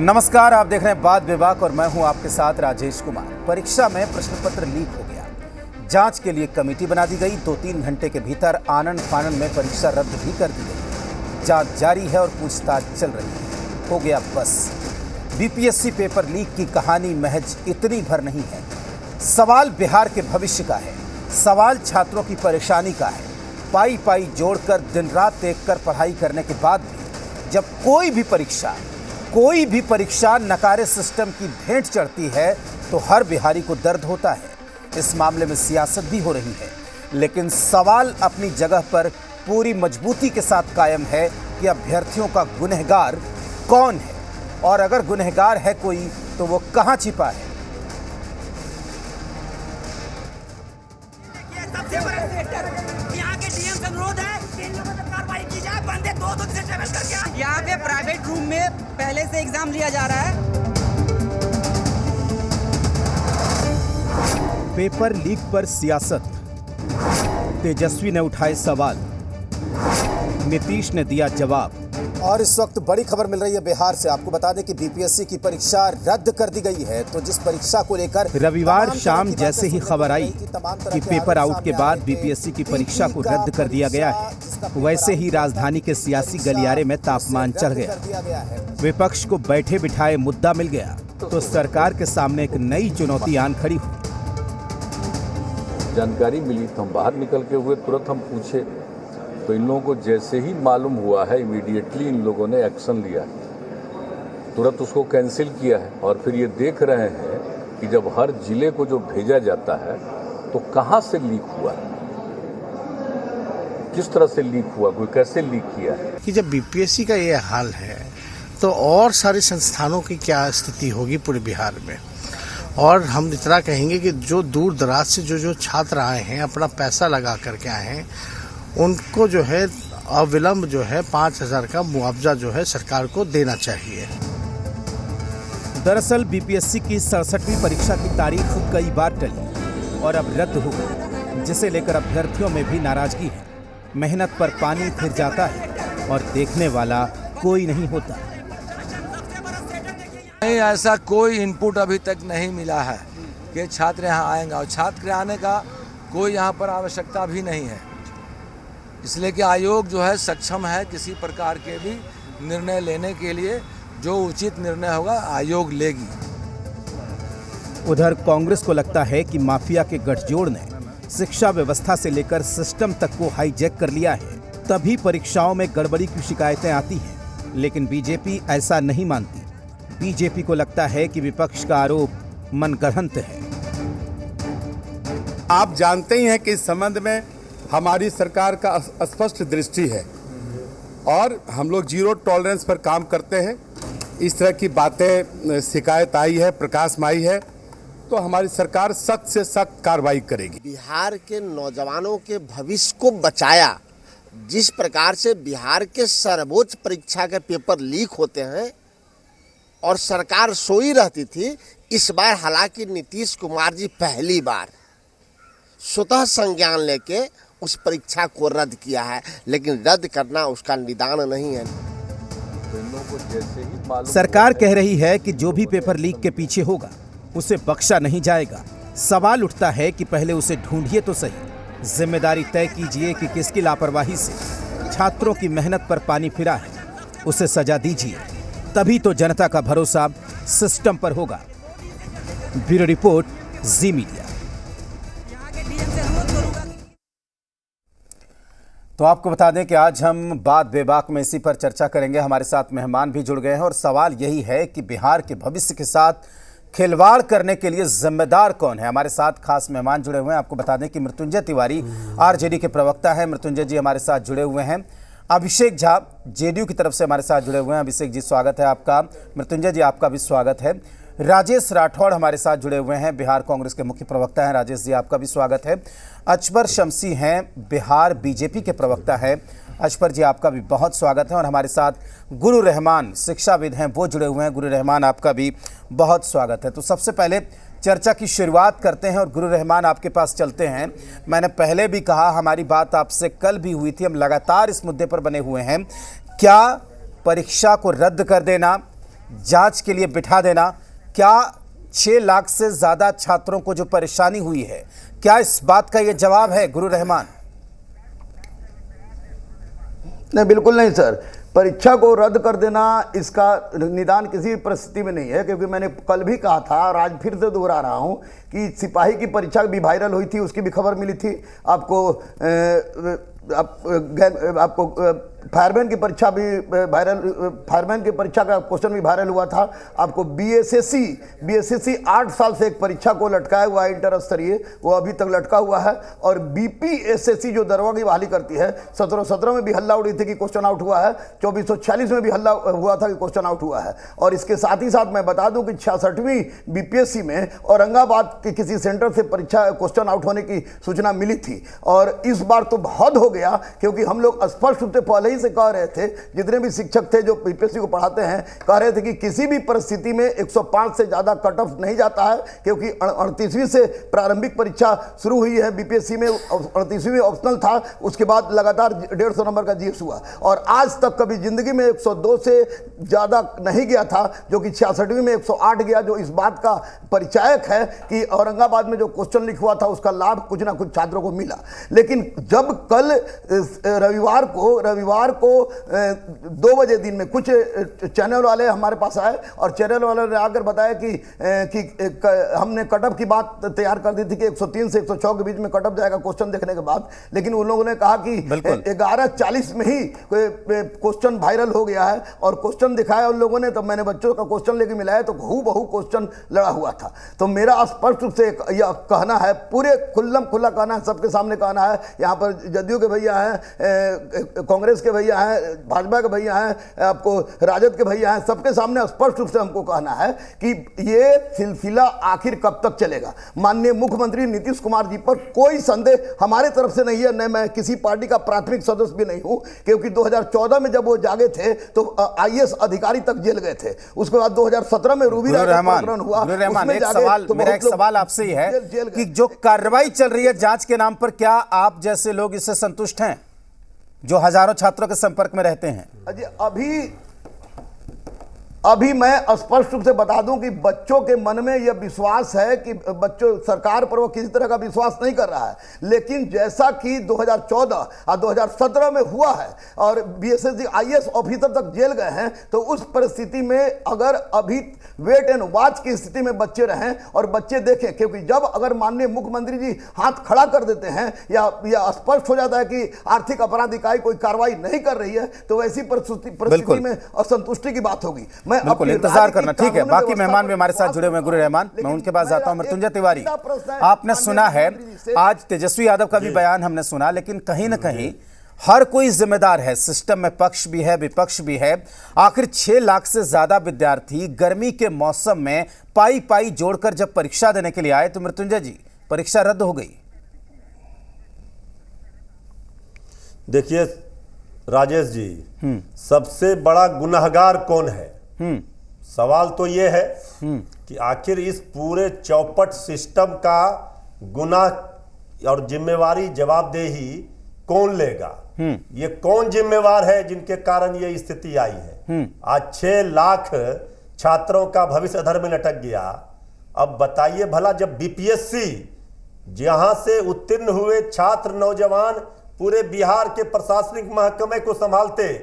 नमस्कार, आप देख रहे हैं बात विभाग और मैं हूं आपके साथ राजेश कुमार। परीक्षा में प्रश्न पत्र लीक हो गया, जांच के लिए कमेटी बना दी गई। 2-3 घंटे के भीतर आनन फानन में परीक्षा रद्द भी कर दी गई। जांच जारी है और पूछताछ चल रही है। हो गया बस। बीपीएससी पेपर लीक की कहानी महज इतनी भर नहीं है। सवाल बिहार के भविष्य का है, सवाल छात्रों की परेशानी का है। पाई पाई जोड़कर दिन रात देखकर पढ़ाई करने के बाद भी जब कोई भी परीक्षा नकारे सिस्टम की भेंट चढ़ती है तो हर बिहारी को दर्द होता है। इस मामले में सियासत भी हो रही है, लेकिन सवाल अपनी जगह पर पूरी मजबूती के साथ कायम है कि अभ्यर्थियों का गुनहगार कौन है, और अगर गुनहगार है कोई तो वो कहां छिपा है। यहाँ पे प्राइवेट रूम में पहले से एग्जाम लिया जा रहा है। पेपर लीक पर सियासत, तेजस्वी ने उठाए सवाल, नीतीश ने दिया जवाब। और इस वक्त बड़ी खबर मिल रही है बिहार से। आपको बता दें कि बीपीएससी की परीक्षा रद्द कर दी गई है। तो जिस परीक्षा को लेकर रविवार शाम जैसे ही खबर आई कि पेपर आउट के बाद बीपीएससी की परीक्षा को रद्द कर दिया गया है, वैसे ही राजधानी के सियासी गलियारे में तापमान चढ़ गया। विपक्ष को बैठे बिठाए मुद्दा मिल गया तो सरकार के सामने एक नई चुनौती आन खड़ी हुई। जानकारी मिली तो हम बाहर निकल के हुए, तुरंत हम पूछे तो इन लोगों को जैसे ही मालूम हुआ है इमीडिएटली इन लोगों ने एक्शन लिया, तुरंत उसको कैंसिल किया है। और फिर ये देख रहे हैं कि जब हर जिले को जो भेजा जाता है तो कहाँ से लीक हुआ, किस तरह से लीक हुआ, कोई कैसे लीक किया है। कि जब बीपीएससी का ये हाल है तो और सारे संस्थानों की क्या स्थिति होगी पूरे बिहार में। और हम इतना कहेंगे कि जो दूर दराज से जो छात्र आए हैं, अपना पैसा लगा करके आए हैं, उनको जो है अविलंब जो है 5,000 का मुआवजा जो है सरकार को देना चाहिए। दरअसल बीपीएससी की 67वीं परीक्षा की तारीख कई बार टली और अब रद्द हो गई, जिसे लेकर अभ्यर्थियों में भी नाराजगी है। मेहनत पर पानी फिर जाता है और देखने वाला कोई नहीं होता। नहीं, ऐसा कोई इनपुट अभी तक नहीं मिला है कि छात्र यहाँ आएंगे, और छात्र आने का कोई यहाँ पर आवश्यकता भी नहीं है, इसलिए कि आयोग जो है सक्षम है किसी प्रकार के भी निर्णय लेने के लिए। जो उचित निर्णय होगा आयोग लेगी। उधर कांग्रेस को लगता है कि माफिया के गठजोड़ ने शिक्षा व्यवस्था से लेकर सिस्टम तक को हाईजैक कर लिया है, तभी परीक्षाओं में गड़बड़ी की शिकायतें आती हैं। लेकिन बीजेपी ऐसा नहीं मानती। बीजेपी को लगता है कि विपक्ष का आरोप मनगढ़ंत है। आप जानते ही हैं कि इस संबंध में हमारी सरकार का स्पष्ट दृष्टि है और हम लोग जीरो टॉलरेंस पर काम करते हैं। इस तरह की बातें शिकायत आई है, प्रकाश में आई है, तो हमारी सरकार सख्त से सख्त कार्रवाई करेगी। बिहार के नौजवानों के भविष्य को बचाया, जिस प्रकार से बिहार के सर्वोच्च परीक्षा के पेपर लीक होते हैं और सरकार सोई रहती थी, इस बार हालांकि नीतीश कुमार जी पहली बार स्वतः संज्ञान लेके उस परीक्षा को रद्द किया है। लेकिन रद्द करना उसका निदान नहीं है। सरकार कह रही है कि जो भी पेपर लीक के पीछे होगा उसे बख्शा नहीं जाएगा। सवाल उठता है कि पहले उसे ढूंढिए तो सही। जिम्मेदारी तय कीजिए कि किसकी लापरवाही से छात्रों की मेहनत पर पानी फिरा है, उसे सजा दीजिए, तभी तो जनता का भरोसा सिस्टम पर होगा। ब्यूरो रिपोर्ट, जी मीडिया। तो आपको बता दें कि आज हम बात बेबाक में इसी पर चर्चा करेंगे। हमारे साथ मेहमान भी जुड़ गए हैं और सवाल यही है कि बिहार के भविष्य के साथ खिलवाड़ करने के लिए जिम्मेदार कौन है। हमारे साथ खास मेहमान जुड़े हुए हैं। आपको बता दें कि मृत्युंजय तिवारी आरजेडी के प्रवक्ता हैं। मृत्युंजय जी हमारे साथ जुड़े हुए हैं। अभिषेक झा जेडीयू की तरफ से हमारे साथ जुड़े हुए हैं। अभिषेक जी स्वागत है आपका। मृत्युंजय जी आपका भी स्वागत है। राजेश राठौड़ हमारे साथ जुड़े हुए हैं, बिहार कांग्रेस के मुख्य प्रवक्ता हैं। राजेश जी आपका भी स्वागत है। अजपर शमसी हैं, बिहार बीजेपी के प्रवक्ता हैं। अजपर जी आपका भी बहुत स्वागत है। और हमारे साथ गुरु रहमान शिक्षाविद हैं, वो जुड़े हुए हैं। गुरु रहमान आपका भी बहुत स्वागत है। तो सबसे पहले चर्चा की शुरुआत करते हैं और गुरु रहमान आपके पास चलते हैं। मैंने पहले भी कहा, हमारी बात आपसे कल भी हुई थी, हम लगातार इस मुद्दे पर बने हुए हैं। क्या परीक्षा को रद्द कर देना जांच के लिए बिठा देना, क्या 6 लाख से ज़्यादा छात्रों को जो परेशानी हुई है, क्या इस बात का ये जवाब है गुरु रहमान? नहीं, बिल्कुल नहीं सर। परीक्षा को रद्द कर देना इसका निदान किसी भी परिस्थिति में नहीं है, क्योंकि मैंने कल भी कहा था और आज फिर से दोहरा रहा हूं कि सिपाही की परीक्षा भी वायरल हुई थी, उसकी भी खबर मिली थी आपको फायरमैन की परीक्षा भी वायरल, फायरमैन की परीक्षा का क्वेश्चन भी वायरल हुआ था। आपको बीएसएससी 8 साल से एक परीक्षा को लटकाया हुआ है, इंटर स्तरीय, वो अभी तक लटका हुआ है। और बीपीएसएससी जो दरोगा की बहाली करती है, 1717 में भी हल्ला उड़ी थी कि क्वेश्चन आउट हुआ है, 2446 में भी हल्ला हुआ था कि क्वेश्चन आउट हुआ है। और इसके साथ ही साथ मैं बता दूं कि 66वीं बीपीएससी में औरंगाबाद के किसी सेंटर से परीक्षा क्वेश्चन आउट होने की सूचना मिली थी। और इस बार तो बहुत हो गया, क्योंकि हम लोग स्पष्ट रूप से पहले से कह रहे थे, जितने भी शिक्षक थे जो बीपीएससी को पढ़ाते हैं, कह रहे थे कि किसी भी परिस्थिति में 105 से ज्यादा कट ऑफ नहीं जाता है, क्योंकि 38वीं से प्रारंभिक परीक्षा शुरू हुई है बीपीएससी में, 38वीं में ऑप्शनल था, उसके बाद लगातार 150 नंबर का जीएस हुआ। और आज तक कभी जिंदगी में 102 से ज्यादा नहीं गया था, जो कि 66वीं में 108 गया, जो इस बात का परिचायक है कि औरंगाबाद में जो क्वेश्चन लिखा हुआ था उसका लाभ कुछ ना कुछ छात्रों को मिला। लेकिन जब कल रविवार को 2 बजे दिन में कुछ चैनल वाले हमारे पास आए और चैनल वालों ने आकर बताया कि हमने कटअप की बात तैयार कर दी थी कि 103 से 106 के बीच में कटअप जाएगा क्वेश्चन देखने के बाद। लेकिन उन लोगों ने कहा कि 11:40 में ही क्वेश्चन वायरल हो गया है और क्वेश्चन दिखाया उन लोगों ने। तो मैंने बच्चों का क्वेश्चन लेके मिलाया तो हूबहू क्वेश्चन लड़ा हुआ था। तो मेरा स्पष्ट रूप से यह कहना है, पूरे खुला कहना है, सबके सामने कहना है, यहाँ पर जदयू के भैया हैं, कांग्रेस के भैया हैं, भाजपा के भैया हैं, आपको राजद के भैया हैं, सबके सामने स्पष्ट रूप से हमको कहना है कि ये सिलसिला आखिर कब तक चलेगा। माननीय मुख्यमंत्री नीतीश कुमार जी पर कोई संदेह हमारे तरफ से नहीं है, न मैं किसी पार्टी का प्राथमिक सदस्य भी नहीं हूं, क्योंकि 2014 में जब वो जागे थे तो आईएएस अधिकारी तक जेल गए थे। उसके बाद 2017 में रूबी राय प्रकरण हुआ। मेरा एक सवाल आपसे ही है कि जो कार्रवाई चल रही है जांच के नाम पर, क्या आप जैसे लोग इससे संतुष्ट हैं जो हजारों छात्रों के संपर्क में रहते हैं? अभी मैं स्पष्ट रूप से बता दूं कि बच्चों के मन में यह विश्वास है कि बच्चों सरकार पर वो किसी तरह का विश्वास नहीं कर रहा है। लेकिन जैसा कि 2014 और 2017 में हुआ है और बीएसएससी आईएएस ऑफिसर तक जेल गए हैं, तो उस परिस्थिति में अगर अभी वेट एंड वॉच की स्थिति में बच्चे रहें और बच्चे देखें, क्योंकि जब अगर माननीय मुख्यमंत्री जी हाथ खड़ा कर देते हैं या स्पष्ट हो जाता है कि आर्थिक अपराध इकाई कोई कार्रवाई नहीं कर रही है, तो वैसी परिस्थिति में असंतुष्टि की बात होगी। बिल्कुल इंतजार करना। ठीक है, बाकी मेहमान भी हमारे साथ जुड़े हुए हैं गुरु रहमान, मैं उनके पास जाता हूं। मृत्युंजय तिवारी, आपने सुना है आज तेजस्वी यादव का भी बयान हमने सुना, लेकिन कहीं ना कहीं हर कोई जिम्मेदार है, सिस्टम में पक्ष भी है विपक्ष भी है। आखिर 6 लाख से ज्यादा विद्यार्थी गर्मी के मौसम में पाई जोड़कर जब परीक्षा देने के लिए आए तो मृत्युंजय जी, परीक्षा रद्द हो गई। देखिए राजेश जी, सबसे बड़ा गुनहगार कौन है? सवाल तो ये है कि आखिर इस पूरे चौपट सिस्टम का गुनाह और जिम्मेवारी जवाबदेही कौन लेगा? ये कौन जिम्मेवार है जिनके कारण ये स्थिति आई है? आज 6 लाख छात्रों का भविष्य अधर में लटक गया। अब बताइए भला, जब बीपीएससी जहां से उत्तीर्ण हुए छात्र नौजवान पूरे बिहार के प्रशासनिक महकमे को संभालते,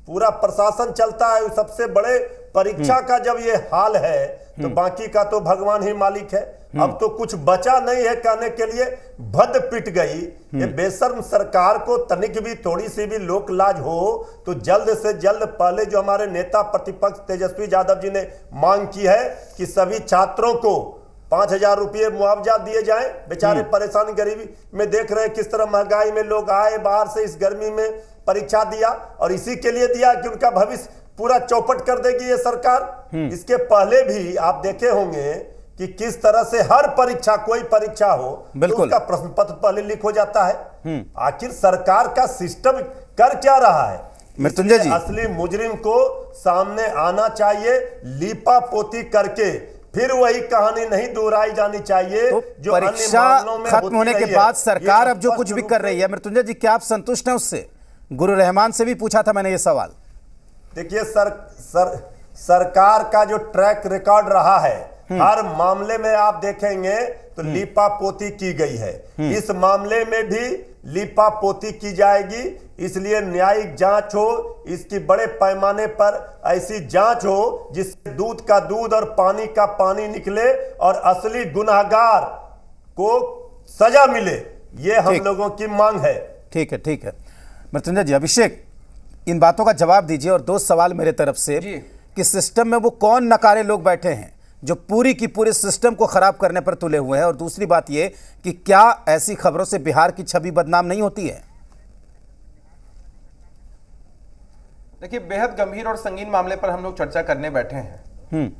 पूरा प्रशासन चलता है, सबसे बड़े परीक्षा का जब ये हाल है तो बाकी का तो भगवान ही मालिक है। अब तो कुछ बचा नहीं है कहने के लिए, भद पिट गई। ये बेशर्म सरकार को तनिक भी थोड़ी सी भी लोक लाज हो तो जल्द से जल्द पहले जो हमारे नेता प्रतिपक्ष तेजस्वी यादव जी ने मांग की है कि सभी छात्रों को 5,000 रुपये मुआवजा दिए जाए। बेचारे परेशान गरीबी में देख रहे हैं किस तरह महंगाई में लोग आए बाहर से इस गर्मी में परीक्षा दिया, और इसी के लिए दिया कि उनका भविष्य पूरा चौपट कर देगी ये सरकार। इसके पहले भी आप देखे होंगे कि किस तरह से हर परीक्षा, कोई परीक्षा हो तो उसका प्रश्न पत्र पहले लीक हो जाता है। आखिर सरकार का सिस्टम कर क्या रहा है? मृत्युंजय जी, असली मुजरिम को सामने आना चाहिए, लीपा पोती करके फिर वही कहानी नहीं दोहराई जानी चाहिए। तो जो परीक्षा खत्म होने के बाद सरकार अब जो कुछ भी कर रही है, मृत्युंजय जी क्या आप संतुष्ट हैं उससे? गुरु रहमान से भी पूछा था मैंने ये सवाल। देखिए सरकार का जो ट्रैक रिकॉर्ड रहा है, हर मामले में आप देखेंगे तो लीपा पोती की गई है। इस मामले में भी लीपा पोती की जाएगी, इसलिए न्यायिक जांच हो, इसकी बड़े पैमाने पर ऐसी जांच हो जिससे दूध का दूध और पानी का पानी निकले और असली गुनहगार को सजा मिले, ये हम लोगों की मांग है। ठीक है मृत्युंजय जी, अभिषेक इन बातों का जवाब दीजिए। और दो सवाल मेरे तरफ से कि सिस्टम में वो कौन नकारे लोग बैठे हैं जो पूरी की पूरे सिस्टम को खराब करने पर तुले हुए हैं, और दूसरी बात ये कि क्या ऐसी खबरों से बिहार की छवि बदनाम नहीं होती है? देखिए, बेहद गंभीर और संगीन मामले पर हम लोग चर्चा करने बैठे हैं।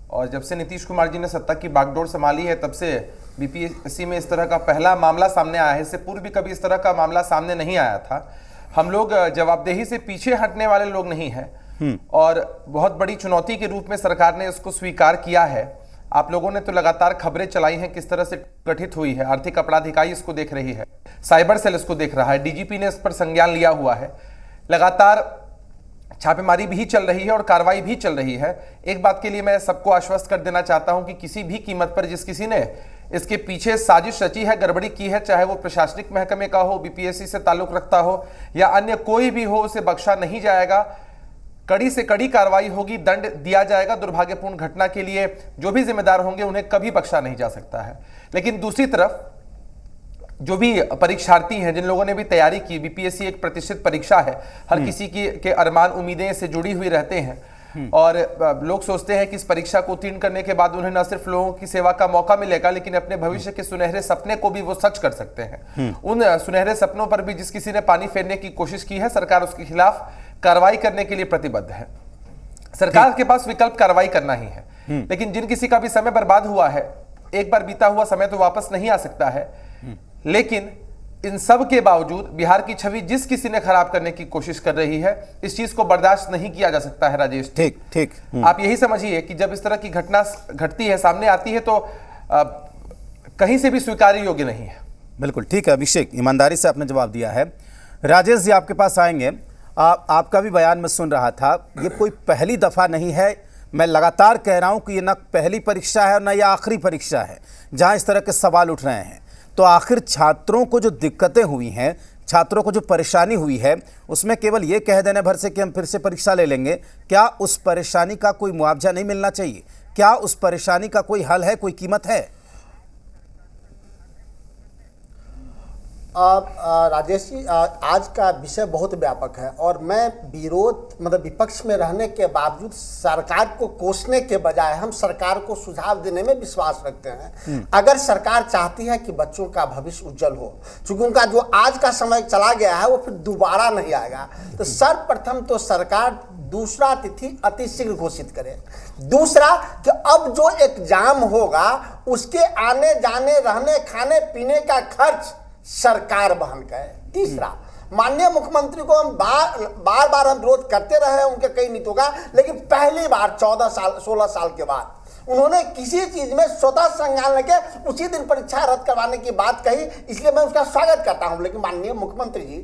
और जब से नीतीश कुमार जी ने सत्ता की बागडोर संभाली है, तब से बीपीएससी में इस तरह का पहला मामला सामने आया है। इससे पूर्व भी कभी इस तरह का मामला सामने नहीं आया था। हम लोग जवाबदेही से पीछे हटने वाले लोग नहीं हैं, और बहुत बड़ी चुनौती के रूप में सरकार ने इसको स्वीकार किया है। आप लोगों ने तो लगातार खबरें चलाई हैं किस तरह से गठित हुई है, आर्थिक अपराध इकाई इसको देख रही है, साइबर सेल इसको देख रहा है, डीजीपी ने इस पर संज्ञान लिया हुआ है, लगातार छापेमारी भी चल रही है और कार्रवाई भी चल रही है। एक बात के लिए मैं सबको आश्वस्त कर देना चाहता हूं कि किसी भी कीमत पर जिस किसी ने इसके पीछे साजिश रची है, गड़बड़ी की है, चाहे वो प्रशासनिक महकमे का हो, बीपीएससी से ताल्लुक रखता हो या अन्य कोई भी हो, उसे बख्शा नहीं जाएगा। कड़ी से कड़ी कार्रवाई होगी, दंड दिया जाएगा। दुर्भाग्यपूर्ण घटना के लिए जो भी जिम्मेदार होंगे उन्हें कभी बख्शा नहीं जा सकता है। लेकिन दूसरी तरफ जो भी परीक्षार्थी हैं, जिन लोगों ने भी तैयारी की, बीपीएससी एक प्रतिष्ठित परीक्षा है, हर किसी की के अरमान उम्मीदें से जुड़ी हुई रहते हैं, और लोग सोचते हैं कि इस परीक्षा को उत्तीर्ण करने के बाद उन्हें न सिर्फ लोगों की सेवा का मौका मिलेगा, लेकिन अपने भविष्य के सुनहरे सपने को भी वो सच कर सकते हैं। उन सुनहरे सपनों पर भी जिस किसी ने पानी फेरने की कोशिश की है, सरकार उसके खिलाफ कार्रवाई करने के लिए प्रतिबद्ध है। सरकार के पास विकल्प कार्रवाई करना ही है। लेकिन जिन किसी का भी समय बर्बाद हुआ है, एक बार बीता हुआ समय तो वापस नहीं आ सकता है, लेकिन इन सब के बावजूद बिहार की छवि जिस किसी ने खराब करने की कोशिश कर रही है, इस चीज को बर्दाश्त नहीं किया जा सकता है। राजेश, ठीक आप यही समझिए कि जब इस तरह की घटना घटती है, सामने आती है, तो कहीं से भी स्वीकार्य योग्य नहीं है। बिल्कुल ठीक है अभिषेक, ईमानदारी से आपने जवाब दिया है। राजेश जी, आपके पास आएंगे। आपका भी बयान में सुन रहा था, ये कोई पहली दफा नहीं है, मैं लगातार कह रहा हूं कि ये ना पहली परीक्षा है और ना ये आखिरी परीक्षा है जहां इस तरह के सवाल उठ रहे हैं। तो आखिर छात्रों को जो दिक्कतें हुई हैं, छात्रों को जो परेशानी हुई है, उसमें केवल ये कह देने भर से कि हम फिर से परीक्षा ले लेंगे, क्या उस परेशानी का कोई मुआवजा नहीं मिलना चाहिए? क्या उस परेशानी का कोई हल है, कोई कीमत है? राजेश जी, आज का विषय बहुत व्यापक है, और मैं विपक्ष में रहने के बावजूद सरकार को कोसने के बजाय हम सरकार को सुझाव देने में विश्वास रखते हैं। अगर सरकार चाहती है कि बच्चों का भविष्य उज्जवल हो, चूंकि उनका जो आज का समय चला गया है वो फिर दोबारा नहीं आएगा, तो सर्वप्रथम तो सरकार दूसरा तिथि अति शीघ्र घोषित करे। दूसरा कि अब जो एग्जाम होगा उसके आने जाने, रहने, खाने पीने का खर्च सरकार वहन करे। तीसरा, माननीय मुख्यमंत्री को हम बार हम विरोध करते रहे उनके कई नीतियों का, लेकिन पहली बार 16 साल के बाद उन्होंने किसी चीज में स्वतः संज्ञान लेके उसी दिन परीक्षा रद्द करवाने की बात कही, इसलिए मैं उसका स्वागत करता हूं। लेकिन माननीय मुख्यमंत्री जी,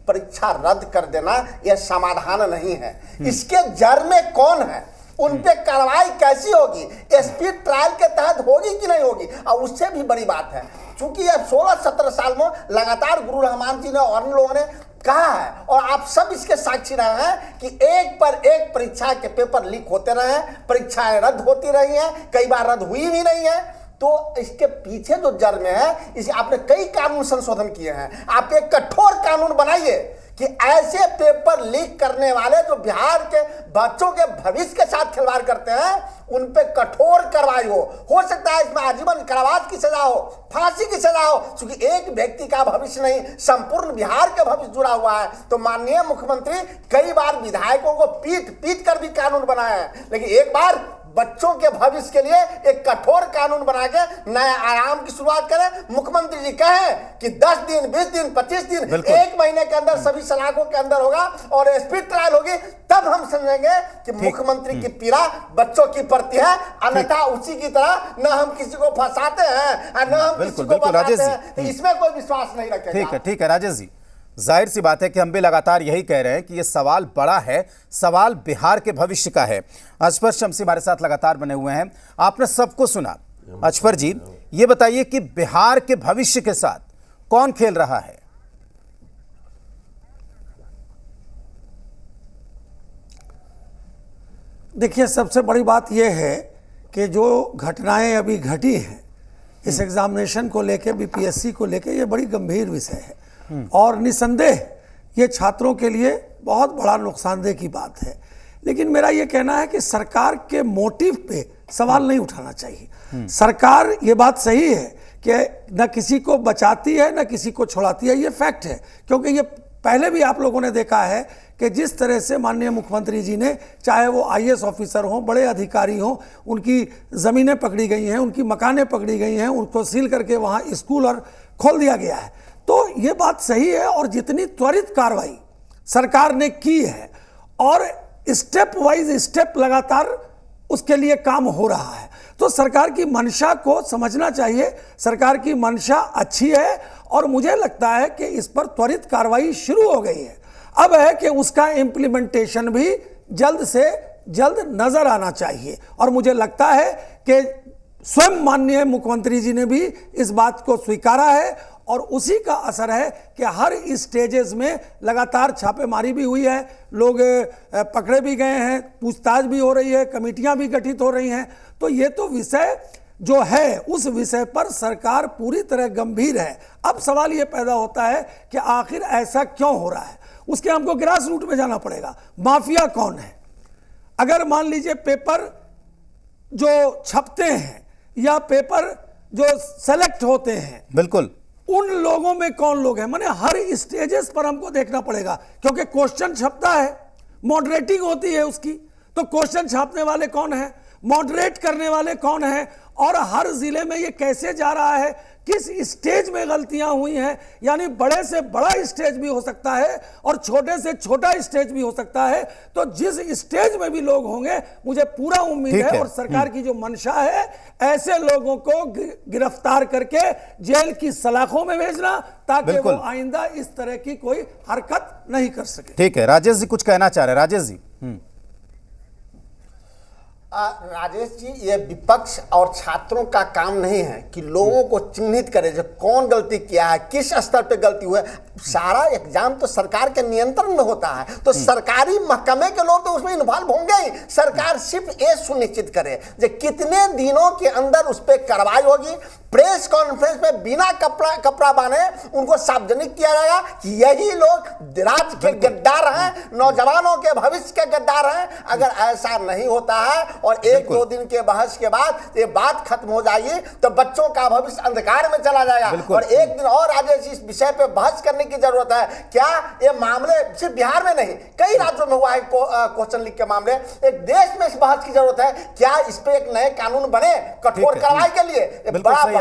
परीक्षा रद्द कर देना यह समाधान नहीं है। इसके जड़ में कौन है, उन पे कार्रवाई कैसी होगी, स्पीड ट्रायल के तहत होगी कि नहीं होगी, और उससे भी बड़ी बात है, चूंकि यह 16-17 साल में लगातार गुरु रहमान जी ने और अन्य लोगों ने कहा है, और आप सब इसके साक्षी रहे हैं कि एक पर एक परीक्षा के पेपर लीक होते रहे हैं, परीक्षाएं रद्द होती रही हैं, कई बार रद्द हुई भी नहीं है। तो इसके पीछे जो जड़ में है, इसे आपने कई कानून संशोधन किए हैं। आप एक कठोर कानून बनाइए कि ऐसे पेपर लीक करने वाले जो बिहार के बच्चों के भविष्य के साथ खिलवाड़ करते हैं, उन पे कठोर कार्रवाई हो सकता है इसमें आजीवन कारावास की सजा हो, फांसी की सजा हो, क्योंकि एक व्यक्ति का भविष्य नहीं, संपूर्ण बिहार का भविष्य जुड़ा हुआ है। तो माननीय मुख्यमंत्री कई बार विधायकों को पीट कर भी कानून बनाया है, लेकिन एक बार बच्चों के भविष्य के लिए एक कठोर कानून बना के नए आयाम की शुरुआत करें। मुख्यमंत्री जी कहें कि 10 दिन, 20 दिन, 25 दिन, 1 महीने के अंदर सभी सलाखों के अंदर होगा और स्पीड ट्रायल होगी, तब हम समझेंगे कि मुख्यमंत्री की पीड़ा बच्चों की पड़ती है। अन्यथा उसी की तरह न हम किसी को फंसाते हैं और न हम किसी को बताते हैं, तो इसमें कोई विश्वास नहीं रखेगा। ठीक है राजेश जी, जाहिर सी बात है कि हम भी लगातार यही कह रहे हैं कि ये सवाल बड़ा है, सवाल बिहार के भविष्य का है। अजफर शम्सी हमारे साथ लगातार बने हुए हैं, आपने सबको सुना। अजफर जी, ये बताइए कि बिहार के भविष्य के साथ कौन खेल रहा है? देखिए, सबसे बड़ी बात यह है कि जो घटनाएं अभी घटी हैं इस एग्जामिनेशन को लेके, बीपीएससी को लेके, ये बड़ी गंभीर विषय है और निसंदेह ये छात्रों के लिए बहुत बड़ा नुकसानदेह की बात है। लेकिन मेरा ये कहना है कि सरकार के मोटिव पे सवाल नहीं उठाना चाहिए। सरकार, ये बात सही है कि न किसी को बचाती है न किसी को छुड़ाती है, ये फैक्ट है। क्योंकि ये पहले भी आप लोगों ने देखा है कि जिस तरह से माननीय मुख्यमंत्री जी ने, चाहे वो आईएएस ऑफिसर हों, बड़े अधिकारी हों, उनकी ज़मीनें पकड़ी गई हैं, उनकी मकानें पकड़ी गई हैं, उनको सील करके वहाँ स्कूल और खोल दिया गया है। तो ये बात सही है और जितनी त्वरित कार्रवाई सरकार ने की है और स्टेप वाइज स्टेप लगातार उसके लिए काम हो रहा है, तो सरकार की मंशा को समझना चाहिए। सरकार की मंशा अच्छी है और मुझे लगता है कि इस पर त्वरित कार्रवाई शुरू हो गई है। अब है कि उसका इम्प्लीमेंटेशन भी जल्द से जल्द नजर आना चाहिए और मुझे लगता है कि स्वयं माननीय मुख्यमंत्री जी ने भी इस बात को स्वीकारा है और उसी का असर है कि हर स्टेजेस में लगातार छापेमारी भी हुई है, लोग पकड़े भी गए हैं, पूछताछ भी हो रही है, कमेटियां भी गठित हो रही हैं। तो ये तो विषय जो है, उस विषय पर सरकार पूरी तरह गंभीर है। अब सवाल ये पैदा होता है कि आखिर ऐसा क्यों हो रहा है, उसके हमको ग्रास रूट में जाना पड़ेगा। माफिया कौन है? अगर मान लीजिए पेपर जो छपते हैं या पेपर जो सेलेक्ट होते हैं, बिल्कुल, उन लोगों में कौन लोग हैं, माने हर स्टेजेस पर हमको देखना पड़ेगा। क्योंकि क्वेश्चन छपता है, मॉडरेटिंग होती है उसकी, तो क्वेश्चन छापने वाले कौन है, मॉडरेट करने वाले कौन है, और हर जिले में ये कैसे जा रहा है, किस स्टेज में गलतियां हुई हैं। यानी बड़े से बड़ा स्टेज भी हो सकता है और छोटे से छोटा स्टेज भी हो सकता है। तो जिस स्टेज में भी लोग होंगे, मुझे पूरा उम्मीद है और सरकार की जो मंशा है, ऐसे लोगों को गिरफ्तार करके जेल की सलाखों में भेजना, ताकि वो आइंदा इस तरह की कोई हरकत नहीं कर सके। ठीक है, राजेश जी कुछ कहना चाह रहे हैं। राजेश जी। राजेश जी, ये विपक्ष और छात्रों का काम नहीं है कि लोगों को चिन्हित करे जो कौन गलती किया है, किस स्तर पे गलती हुई है। सारा एग्जाम तो सरकार के नियंत्रण में होता है, तो सरकारी महकमे के लोग तो उसमें इन्वॉल्व होंगे ही। सरकार सिर्फ ये सुनिश्चित करे जो कितने दिनों के अंदर उस पर कार्रवाई होगी। प्रेस कॉन्फ्रेंस में बिना कपड़ा बांधे उनको सार्वजनिक किया जाएगा कि यही लोग राज्य के गद्दार हैं, नौजवानों के भविष्य के गद्दार हैं। अगर ऐसा नहीं होता है और एक दो दिन के बहस के बाद ये बात खत्म हो जाएगी, तो बच्चों का भविष्य अंधकार में चला जाएगा। और एक दिन और राजेश, इस विषय पे बहस करने की जरूरत है। क्या ये मामले सिर्फ बिहार में नहीं, कई राज्यों में हुआ है क्वेश्चन लीक के मामले। एक देश में इस बहस की जरूरत है। क्या इस पे एक नए कानून बने कठोर कार्रवाई के लिए?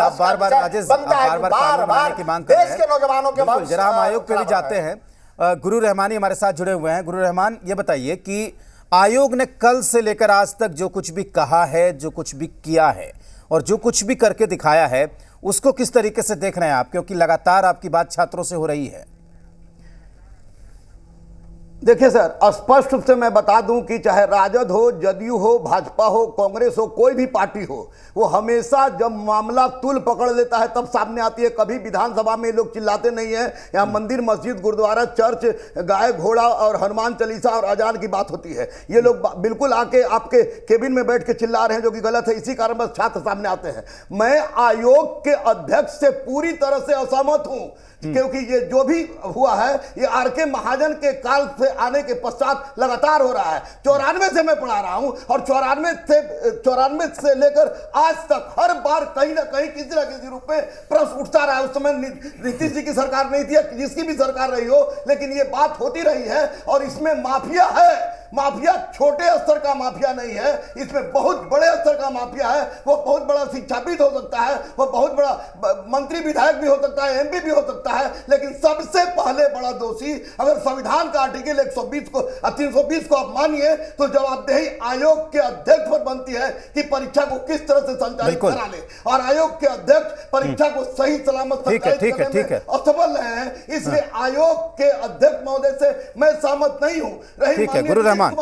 आप बार-बार राजेश, बार-बार की मांग कर रहे हैं। देश के नौजवानों के भविष्य, जरा हम आयोग पे भी जाते हैं। गुरु रहमानी हमारे साथ जुड़े हुए हैं। गुरु रहमान, ये बताइए कि आयोग ने कल से लेकर आज तक जो कुछ भी कहा है, जो कुछ भी किया है और जो कुछ भी करके दिखाया है, उसको किस तरीके से देख रहे हैं आप? क्योंकि लगातार आपकी बात छात्रों से हो रही है। देखिए सर, स्पष्ट रूप से मैं बता दूं कि चाहे राजद हो, जदयू हो, भाजपा हो, कांग्रेस हो, कोई भी पार्टी हो, वो हमेशा जब मामला तुल पकड़ लेता है तब सामने आती है। कभी विधानसभा में लोग चिल्लाते नहीं है, यहाँ मंदिर, मस्जिद, गुरुद्वारा, चर्च, गाय, घोड़ा और हनुमान चालीसा और अजान की बात होती है। ये लोग बिल्कुल आके आपके केबिन में बैठ के चिल्ला रहे हैं, जो कि गलत है। इसी कारण बस छात्र सामने आते हैं। मैं आयोग के अध्यक्ष से पूरी तरह से असहमत हूं, क्योंकि ये जो भी हुआ है ये आर.के. महाजन के काल से आने के पश्चात लगातार हो रहा है। 94 से मैं पढ़ा रहा हूं और 94 से लेकर आज तक हर बार कहीं ना कहीं किसी न किसी रूप में प्रश्न उठता रहा है। उस समय नीतीश जी की सरकार नहीं थी, जिसकी भी सरकार रही हो, लेकिन ये बात होती रही है और इसमें माफिया है। माफिया छोटे स्तर का माफिया नहीं है, इसमें बहुत बड़े स्तर का माफिया है। वो बहुत बड़ा शिक्षाविद हो सकता है, वो बहुत बड़ा मंत्री विधायक भी हो सकता है, एमपी भी हो सकता है, लेकिन सबसे पहले बड़ा दोषी, अगर संविधान का आर्टिकल 120 को 320 को आप मानिए तो जवाबदेही आयोग के अध्यक्ष पर बनती है कि परीक्षा को किस तरह से संचालित करा ले, और आयोग के अध्यक्ष परीक्षा को सही सलामत संचालित करने में असफल रहे हैं। इसलिए आयोग के अध्यक्ष महोदय से मैं सहमत नहीं हूं। ठीक है गुरु रहमान,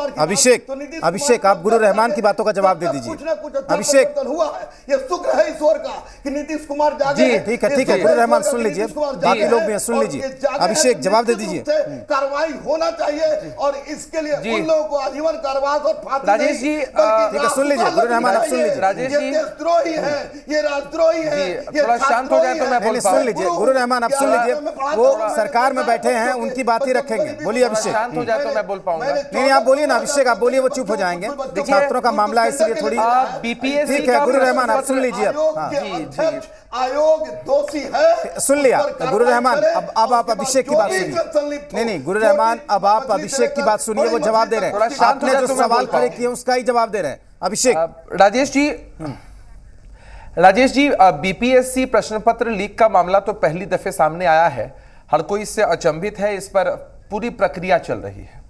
अभिषेक आप गुरु रहमान की बातों का जवाब दे दीजिए। कुछ ना कुछ अभिषेक हुआ है, ये शुक्र है ईश्वर का कि नीतीश कुमार जागे हैं। ठीक है गुरु रहमान सुन लीजिए, बाकी लोग भी सुन लीजिए। अभिषेक जवाब दे दीजिए। कार्रवाई होना चाहिए और इसके लिए उन लोगों को आजीवन कारावास और फांसी राजेश जी, ठीक है सुन लीजिए गुरु रहमान, आप सुन लीजिए। राजेश जी, देशद्रोही है, ये राजद्रोही है। थोड़ा शांत हो जाए तो मैं बोल सुन लीजिए गुरु रहमान, आप सुन लीजिए। वो सरकार में बैठे हैं, उनकी बात ही रखेंगे। बोलिए अभिषेक। शांत हो जाए तो मैं बोल पाऊंगा। नहीं आप बोलिए ना अभिषेक, आप बोलिए, वो चुप हो जाएंगे। छात्रों का मामला है इसलिए थोड़ी बीपीएससी ठीक है गुरु रहमान, आप सुन लीजिए। आयोग दोषी है, सुन लिया गुरु रहमान। अब आप अभिषेक की बात सुनिए। नहीं गुरु रहमान, अब आप अभिषेक की बात सुनिए, वो जवाब दे रहे हैं। आपने जो सवाल खड़े किए उसका ही जवाब दे रहे हैं अभिषेक। राजेश जी, बीपीएससी प्रश्न पत्र लीक का मामला तो पहली दफे सामने आया है, हर कोई इससे अचंभित है, इस पर पूरी प्रक्रिया चल रही है।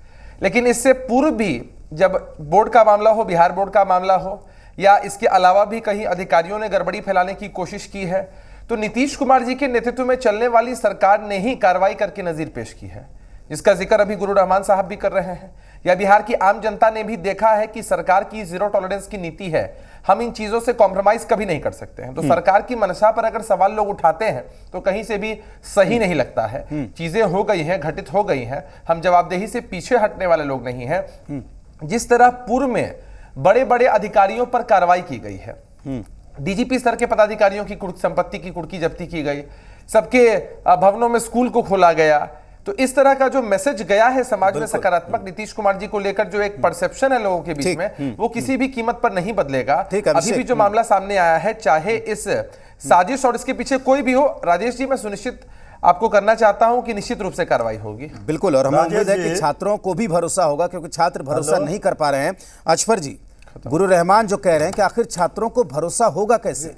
लेकिन इससे पूर्व भी जब बोर्ड का मामला हो, बिहार बोर्ड का मामला हो, या इसके अलावा भी कहीं अधिकारियों ने गड़बड़ी फैलाने की कोशिश की है, तो नीतीश कुमार जी के नेतृत्व में चलने वाली सरकार ने ही कार्रवाई करके नजीर पेश की है, जिसका जिक्र अभी गुरु रहमान साहब भी कर रहे हैं। या बिहार की आम जनता ने भी देखा है कि सरकार की जीरो टॉलरेंस की नीति है, हम इन चीजों से कॉम्प्रोमाइज कभी नहीं कर सकते हैं। तो सरकार की मंशा पर अगर सवाल लोग उठाते हैं तो कहीं से भी सही नहीं लगता है। चीजें हो गई हैं, घटित हो गई हैं, हम जवाबदेही से पीछे हटने वाले लोग नहीं हैं। जिस तरह पूर्व में बड़े बड़े अधिकारियों पर कार्रवाई की गई है, डीजीपी स्तर के पदाधिकारियों की संपत्ति की कुर्की जब्ती की गई, सबके भवनों में स्कूल को खोला गया, तो इस तरह का जो मैसेज गया है समाज में सकारात्मक नीतीश कुमार जी को लेकर, जो एक परसेप्शन है लोगों के बीच में, वो किसी भी कीमत पर नहीं बदलेगा। अभी भी जो मामला सामने आया है, चाहे इस साजिश और इसके पीछे कोई भी हो, राजेश जी मैं सुनिश्चित आपको करना चाहता हूं कि निश्चित रूप से कार्रवाई होगी। बिल्कुल, और हमें उम्मीद है कि छात्रों को भी भरोसा होगा, क्योंकि छात्र भरोसा नहीं कर पा रहे हैं। अजफर जी, गुरु रहमान जो कह रहे हैं कि आखिर छात्रों को भरोसा होगा कैसे?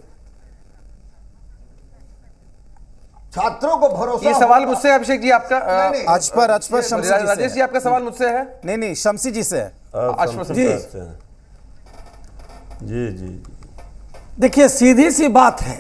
छात्रों को भरोसा, ये सवाल मुझसे है अभिषेक जी आपका? अजफर शमसी जी, राजेश जी आपका सवाल मुझसे है? नहीं शमसी जी से है। जी देखिए सीधी सी बात है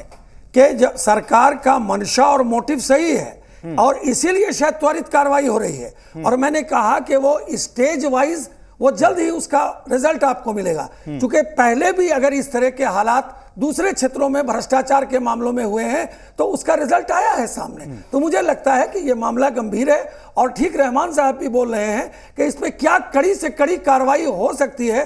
कि सरकार का मंशा और मोटिव सही है और इसीलिए शायद त्वरित कार्रवाई हो रही है। और मैंने कहा कि वो स्टेज वाइज वो जल्द ही उसका रिजल्ट आपको मिलेगा, क्योंकि पहले भी अगर इस तरह के हालात दूसरे क्षेत्रों में भ्रष्टाचार के मामलों में हुए हैं तो उसका रिजल्ट आया है सामने। तो मुझे लगता है कि ये मामला गंभीर है और ठीक रहमान साहब भी बोल रहे हैं कि इसमें क्या कड़ी से कड़ी कार्रवाई हो सकती है,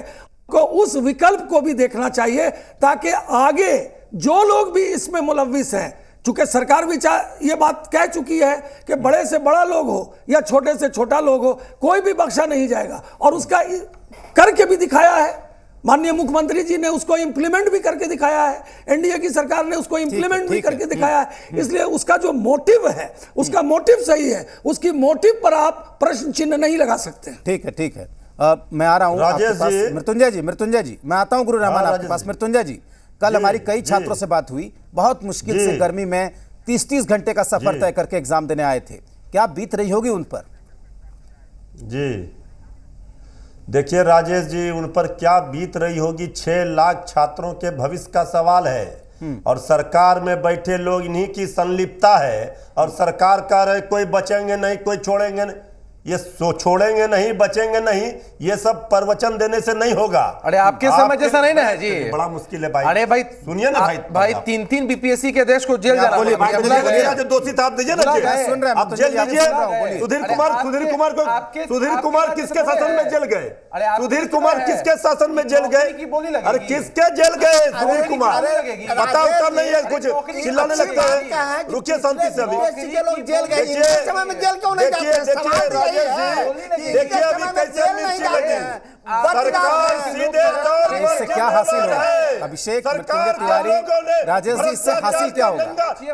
को उस विकल्प को भी देखना चाहिए, ताकि आगे जो लोग भी इसमें मुलव्विस हैं, चूंकि सरकार भी ये बात कह चुकी है कि बड़े से बड़ा लोग हो या छोटे से छोटा लोग हो, कोई भी बख्शा नहीं जाएगा, और उसका करके भी दिखाया है। माननीय मुख्यमंत्री जी ने उसको इंप्लीमेंट भी करके दिखाया है, एनडीए की सरकार ने उसको इंप्लीमेंट भी करके दिखाया है। इसलिए उसका जो मोटिव है, उसका मोटिव सही है, उसकी मोटिव पर आप प्रश्न चिन्ह नहीं लगा सकते। ठीक है मैं आ रहा हूं आपके पास। मृत्युंजय जी मैं आता हूं गुरु रहमान आपके पास। मृत्युंजय जी, कल हमारी कई छात्रों से बात हुई, बहुत मुश्किल से गर्मी में 30-30 घंटे का सफर तय करके एग्जाम देने आए थे, क्या बीत रही होगी उन पर? जी देखिए राजेश जी, उन पर क्या बीत रही होगी, 6 लाख छात्रों के भविष्य का सवाल है और सरकार में बैठे लोग इन्हीं की संलिप्तता है। और सरकार कह रहे कोई बचेंगे नहीं, कोई छोड़ेंगे नहीं, ये छोड़ेंगे नहीं, बचेंगे नहीं, ये सब प्रवचन देने से नहीं होगा। अरे आपके समय जैसा नहीं ना है जी, बड़ा मुश्किल है भाई। अरे भाई सुनिए ना भाई 3 बीपीएससी के देश को जेल जाना जो दोषी था आप दीजिए ना, आप जेल दीजिए। सुधीर कुमार किसके शासन में जेल गए? सुधीर कुमार किसके शासन में जेल गए? अरे किसके जेल गए सुधीर कुमार? पता उत्तर नहीं है, कुछ चिल्लाने लगता है। रुकिए शांति से। अभी देखिए अभी कैसे मिर्ची लगी, सरकार सीधे तौर पर इससे क्या हासिल होगा? अभिषेक, मृत्युंजय तिवारी, राजेश जी, इससे हासिल क्या होगा?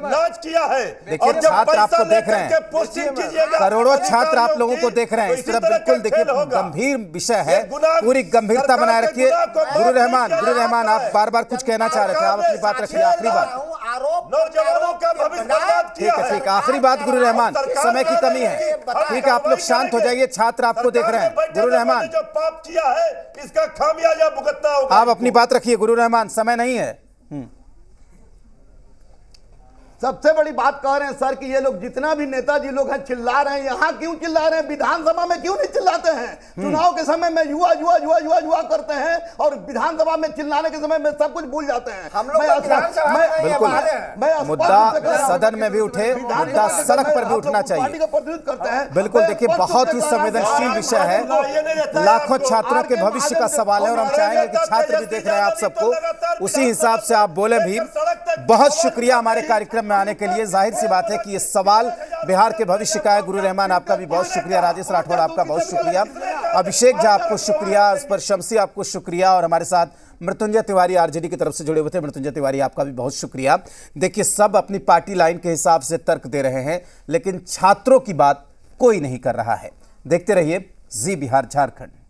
नाच किया है। देखिए, और जब छात्र पैसा आपको देख रहे लेकर के हैं, पोस्टिंग कीजिएगा, करोड़ों छात्र अधिकारियों आप लोगों को की, देख रहे हैं। तो इस इसी तरफ तरह बिल्कुल का देखिए खेल होगा। गंभीर विषय है, ये गुनाह पूरी गंभीरता सरकार बनाए के रखिए। गुनाह को माफ गुरु नहीं रहमान, किया गुरु रहमान, जाता आप है। बार बार कुछ कहना चाह रहे थे, आप अपनी बात रखिए। आखिरी बात। नौजवानों का भविष्य बर्बाद ठीक किया है, है। ठीक है, आखिरी बात गुरु रहमान, समय की कमी है। ठीक है, आप लोग शांत हो जाइए, छात्र आपको देख रहे हैं। गुरु रहमान, जो पाप किया है इसका खामियाजा भुगतना होगा। आप अपनी बात रखिए। गुरु रहमान, समय नहीं है। सबसे बड़ी बात कह रहे हैं सर कि ये लोग जितना भी नेताजी लोग हैं चिल्ला रहे हैं, यहाँ क्यों चिल्ला रहे हैं? विधानसभा में क्यों नहीं चिल्लाते हैं? चुनाव के समय में युवा युवा युवा युवा युवा करते हैं और विधानसभा में चिल्लाने के समय में सब कुछ भूल जाते हैं। हम लोग बिल्कुल, मुद्दा सदन में भी उठे, मुद्दा सड़क पर भी उठना चाहिए। पार्टी का प्रतिनिधित्व करते हैं। बिल्कुल, देखिए बहुत ही संवेदनशील विषय है, लाखों छात्रों के भविष्य का सवाल है और हम चाहेंगे कि छात्र भी देख रहे हैं आप सबको, उसी हिसाब से आप बोले भी। बहुत शुक्रिया हमारे कार्यक्रम में आने के लिए। जाहिर सी बात है कि ये सवाल बिहार के भविष्य का है। गुरु रहमान, आपका भी बहुत शुक्रिया। राजेश राठौड़, आपका बहुत शुक्रिया। अभिषेक झा, आपको शुक्रिया। पर शमसी, आपको शुक्रिया। और हमारे साथ मृत्युंजय तिवारी आरजेडी की तरफ से जुड़े हुए थे। मृत्युंजय तिवारी, आपका भी बहुत शुक्रिया। देखिए, सब अपनी पार्टी लाइन के हिसाब से तर्क दे रहे हैं, लेकिन छात्रों की बात कोई नहीं कर रहा है। देखते रहिए जी बिहार झारखंड।